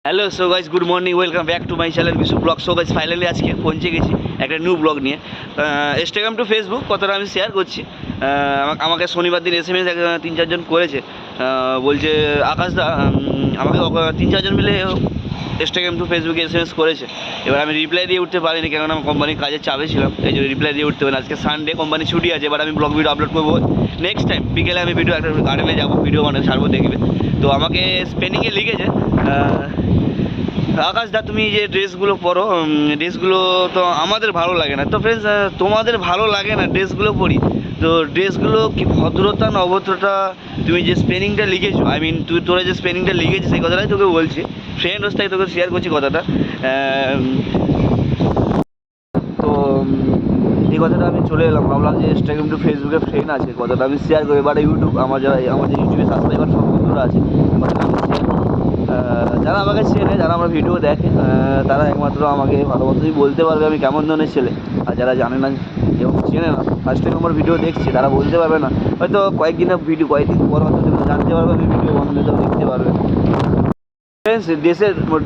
Hello so guys, good morning, welcome back to my channel Bishu blog. So guys, finally আজকে পৌঁছে গেছি একটা new blog নিয়ে। Instagram two Facebook কতটা আমি শেয়ার করছি। আমাকে শনিবার দিন SMS 3-4 জন করেছে, বলছে আকাশদা, আমাকে 3-4 জন মিলে ইনস্টাগ্রাম টু ফেসবুকে SMS করেছে। এবার আমি রিপ্লাই দিয়ে উঠতে পারিনি, কেননা আমি কোম্পানির কাজের চাপে ছিলাম, এই জন্য রিপ্লাই দিয়ে উঠতে পারি। আজকে সানডে, কোম্পানি ছুটি আছে। এবার আমি ব্লগ ভিডিও আপলোড করবো নেক্সট টাইম। বিকেলে আমি ভিডিও একটা গার্ডেনে যাবো, ভিডিও বানাবো, ছাড়বো, দেখবে। তো আমাকে স্পেনিংয়ে লিখেছে, আকাশদা তুমি যে ড্রেসগুলো পরো, ড্রেসগুলো তো আমাদের ভালো লাগে না। তো ফ্রেন্ডস, তোমাদের ভালো লাগে না ড্রেসগুলো পরি, তো ড্রেসগুলো কি ভদ্রতা না অভদ্রতা, তুমি যে স্পেলিংটা লিখেছো, তোরা যে স্পেলিংটা লিখেছিস সেই কথাটাই তোকে বলছি। ফ্রেন্ড হোস্টাই তোকে শেয়ার করছি কথাটা। তো এই কথাটা আমি চলে এলাম, ভাবলাম যে ইনস্টাগ্রাম টু ফেসবুকে ফ্রেন্ড আছে, কথাটা আমি শেয়ার করি। এবার ইউটিউব, আমার যে ইউটিউবে সাবস্ক্রাইবার সব বন্ধুরা আছে, কথাটা আমি শেয়ার করি। যারা আমাকে চেনে, যারা আমার ভিডিও দেখে, তারা একমাত্র আমাকে ভালোমতোই বলতে পারবে আমি কেমন ধরনের ছেলে। আর যারা জানে না এবং চেনে না, ফার্স্ট টাইম আমার ভিডিও দেখছে, তারা বলতে পারবে না। হয়তো কয়েকদিন পর হয়তো জানতে পারবে আমি ভিডিও বানালে, তো দেখতে পারবে।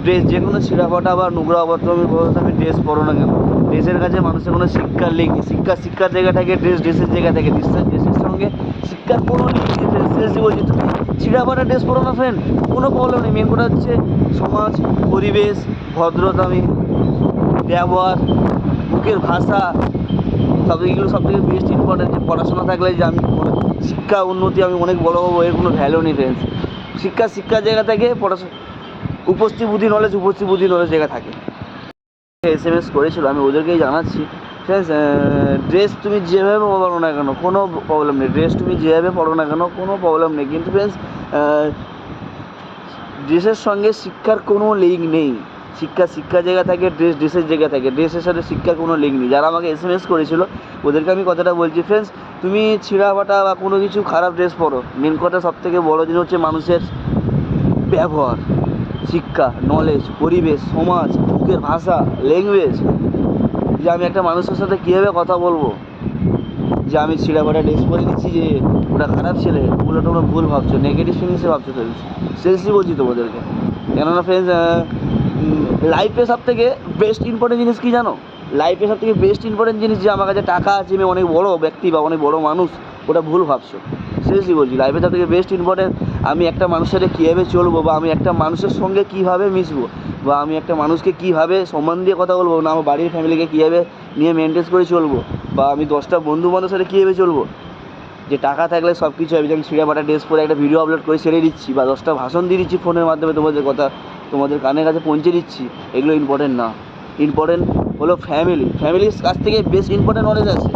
ড্রেস যে কোনো ছিঁড়া ফাটা বা নোংরা অবস্থা আমি ড্রেস পরো না কেন, ড্রেসের কাছে মানুষের কোনো শিক্ষার লিঙ্ক নেই। শিক্ষার জায়গা থেকে ড্রেসের জায়গা থেকে, ড্রেসের সঙ্গে শিক্ষার কোনো লিঙ্ক নেই। বলছি তুমি ছিঁড়া ফাটা ড্রেস পরো না ফ্রেন্ড, কোনো প্রবলেম নেই। মেন কথা হচ্ছে সমাজ, পরিবেশ, ভদ্রতামি, ব্যবহার, মুখের ভাষা, সব থেকে বেস্ট ইম্পর্টেন্ট। যে পড়াশোনা থাকলে যে আমি শিক্ষা উন্নতি আমি অনেক বড় হবো, এর কোনো ভ্যালু নেই ফ্রেন্ডস। শিক্ষার জায়গা থেকে পড়াশোনা, উপস্থিত বুদ্ধি নলেজ জায়গা থাকে। SMS করেছিল, আমি ওদেরকেই জানাচ্ছি ফ্রেন্ডস, ড্রেস তুমি যেভাবে পরো না কেন কোনো প্রবলেম নেই, ড্রেস তুমি যেভাবে পরো না কেন কোনো প্রবলেম নেই। কিন্তু ফ্রেন্ডস, ড্রেসের সঙ্গে শিক্ষার কোনো লিঙ্ক নেই। শিক্ষার জায়গা থাকে, ড্রেসের জায়গা থাকে, ড্রেসের সাথে শিক্ষার কোনো লিঙ্ক নেই। যারা আমাকে SMS করেছিল ওদেরকে আমি কথাটা বলছি ফ্রেন্ডস, তুমি ছিঁড়া ফাটা বা কোনো কিছু খারাপ ড্রেস পরো, মেন কথা সবথেকে বড় জিনিস হচ্ছে মানুষের ব্যবহার, শিক্ষা, নলেজ, পরিবেশ, সমাজ, মুখের ভাষা, ল্যাঙ্গুয়েজ। যে আমি একটা মানুষের সাথে কীভাবে কথা বলবো, যে আমি ছিঁড়া ফাটা ড্রেস পরে নিচ্ছি যে ওটা খারাপ ছেলে, ওগুলো তোমরা ভুল ভাবছো, নেগেটিভ ফিলিংসে ভাবছো ফ্রেন্ডস। সিরিয়াসলি বলছি তোমাদেরকে। কেননা ফ্রেন্ডস, লাইফে সব থেকে বেস্ট ইম্পর্টেন্ট জিনিস কী জানো? লাইফে সব থেকে বেস্ট ইম্পর্টেন্ট জিনিস যে আমার কাছে টাকা আছে, আমি অনেক বড় ব্যক্তি বা অনেক বড় মানুষ, ওটা ভুল ভাবছো। সিরিয়াসলি বলছি, লাইফে সব থেকে বেস্ট ইম্পর্টেন্ট আমি একটা মানুষের সাথে কীভাবে চলবো, বা আমি একটা মানুষের সঙ্গে কীভাবে মিশবো, বা আমি একটা মানুষকে কীভাবে সম্মান দিয়ে কথা বলবো, না আমার বাড়ির ফ্যামিলিকে কীভাবে নিয়ে মেনটেন করে চলবো, বা আমি 10টা বন্ধু বান্ধবের সাথে কীভাবে চলবো। যে টাকা থাকলে সব কিছু হবে, যেমন ছিঁড়া ফাটা ড্রেস পরে একটা ভিডিও আপলোড করে ছেড়ে দিচ্ছি, বা 10টা ভাষণ দিয়ে দিচ্ছি ফোনের মাধ্যমে, তোমাদের কথা তোমাদের কানের কাছে পৌঁছে দিচ্ছি, এগুলো ইম্পর্টেন্ট না। ইম্পর্টেন্ট হলো ফ্যামিলির কাছ থেকে বেস্ট ইম্পর্টেন্ট নলেজ আছে।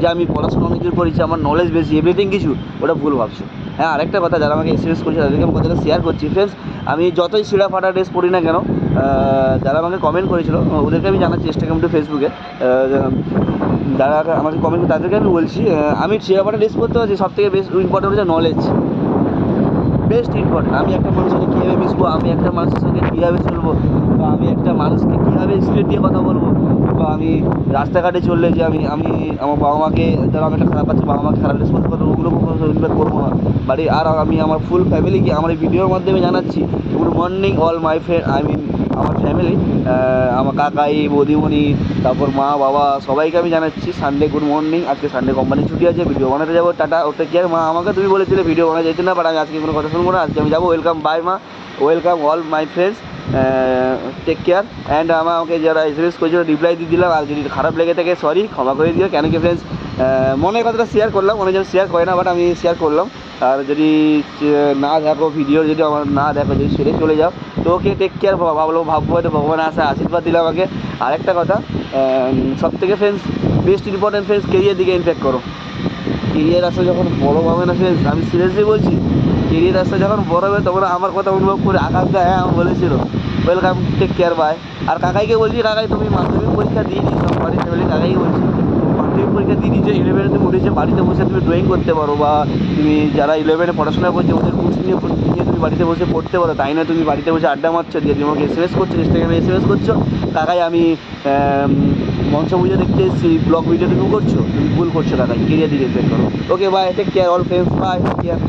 যে আমি পড়াশোনা অনেক কিছু করেছি, আমার নলেজ বেশি, এভরিথিং কিছু, ওটা ভুল ভাবছো। হ্যাঁ, আরেকটা কথা, যারা আমাকে SMS করেছে তাদেরকে আমি কথাটা শেয়ার করছি ফ্রেন্ডস, আমি যতই ছিঁড়া ফাটা ড্রেস পরি না কেন, যারা আমাকে কমেন্ট করেছিল ওদেরকে আমি জানাচ্ছি ইনস্টাগ্রাম টু ফেসবুকে, যারা আমাকে কমেন্ট করে তাদেরকে আমি বলছি, আমি ছিঁড়া ফাটা ড্রেস করতে পারছি, সব থেকে বেস্ট ইম্পর্টেন্ট হচ্ছে নলেজ, বেস্ট ইম্পর্টেন্ট। আমি একটা মানুষের সাথে কীভাবে মিশবো, আমি একটা মানুষের সঙ্গে কীভাবে চলবো, বা আমি একটা মানুষকে কীভাবে স্পিড দিয়ে কথা বলবো, বা আমি রাস্তাঘাটে চললে যে আমি আমার বাবা মাকে, যারা আমি একটা খারাপ আছে, বাবা মাকে খারাপ রেসপন্স করতে, ওগুলো ইনভাইট করবো না বাড়ি। আর আমি আমার ফুল ফ্যামিলিকে আমার এই ভিডিওর মাধ্যমে জানাচ্ছি, good morning all my friend, আমার ফ্যামিলি, আমার কাকাই, বৌদিমণি, তারপর মা বাবা, সবাইকে আমি জানাচ্ছি সানডে গুড মর্নিং। আজকে সানডে কোম্পানি ছুটি আছে, ভিডিও বানাতে যাবো, টাটা, ওটা কি আর মা আমাকে তুমি বলেছিলে ভিডিও বানাতে যেতে না, বাট আমি আজকে কোনো কথা শুনবো না, আজকে আমি যাবো। ওয়েলকাম, বাই মা, welcome all my friends, take care. And আমাকে যারা SMS করেছিল রিপ্লাই দিয়ে দিলাম, আর যদি খারাপ লেগে থাকে সরি, ক্ষমা করে দিও। কেন কি ফ্রেন্ডস, মনের কথাটা শেয়ার করলাম, অনেকজন শেয়ার করে না, বাট আমি শেয়ার করলাম। আর যদি না দেখো ভিডিও, যদি আমার না দেখো, যদি সেরে চলে যাও, তো ওকে টেক কেয়ার, ভাববো হয়তো ভগবান আসে আশীর্বাদ দিলাম আমাকে। আরেকটা কথা, সব থেকে friends best important friends, career দিকে ইমপ্যাক্ট করো। কেরিয়ার রাস্তা যখন বড় হবে না ফ্রেন্ডস, আমি সিরিয়াসলি বলছি, কেরিয়ার রাস্তা যখন বড় হবে তখন আমার কথা অনুভব করে আকাশদা হ্যাঁ আমার বলেছিল ওয়েলকাম, টেক কেয়ার, বাই। আর কাকাইকে বলছি, কাকাই তুমি মাধ্যমিক পরীক্ষা দিয়ে দিয়েছো, বাড়ির ফ্যামিলি কাকাইকে বলছি, মাধ্যমিক পরীক্ষা দিয়ে দিয়েছো, 11-এ তুমি উঠেছে, বাড়িতে বসে তুমি ড্রয়িং করতে পারো, বা তুমি যারা 11-এ পড়াশোনা করছে ওদের বুকস নিয়ে তুমি বাড়িতে বসে পড়তে পারো, তাই না তুমি বাড়িতে বসে আড্ডা মারছো, দিয়ে তুমি আমাকে SMS করছো, ইনস্টাগ্রামে SMS করছো, কাকাই আমি মঞ্চ পুজো দেখতে এসেছি, ব্লগ ভিডিও তুমি করছো, তুমি ভুল করছো কাকাই, কেরিয়ার দিকে ইমপ্যাক্ট করো। Okay bye, take care all friends, bye, take care.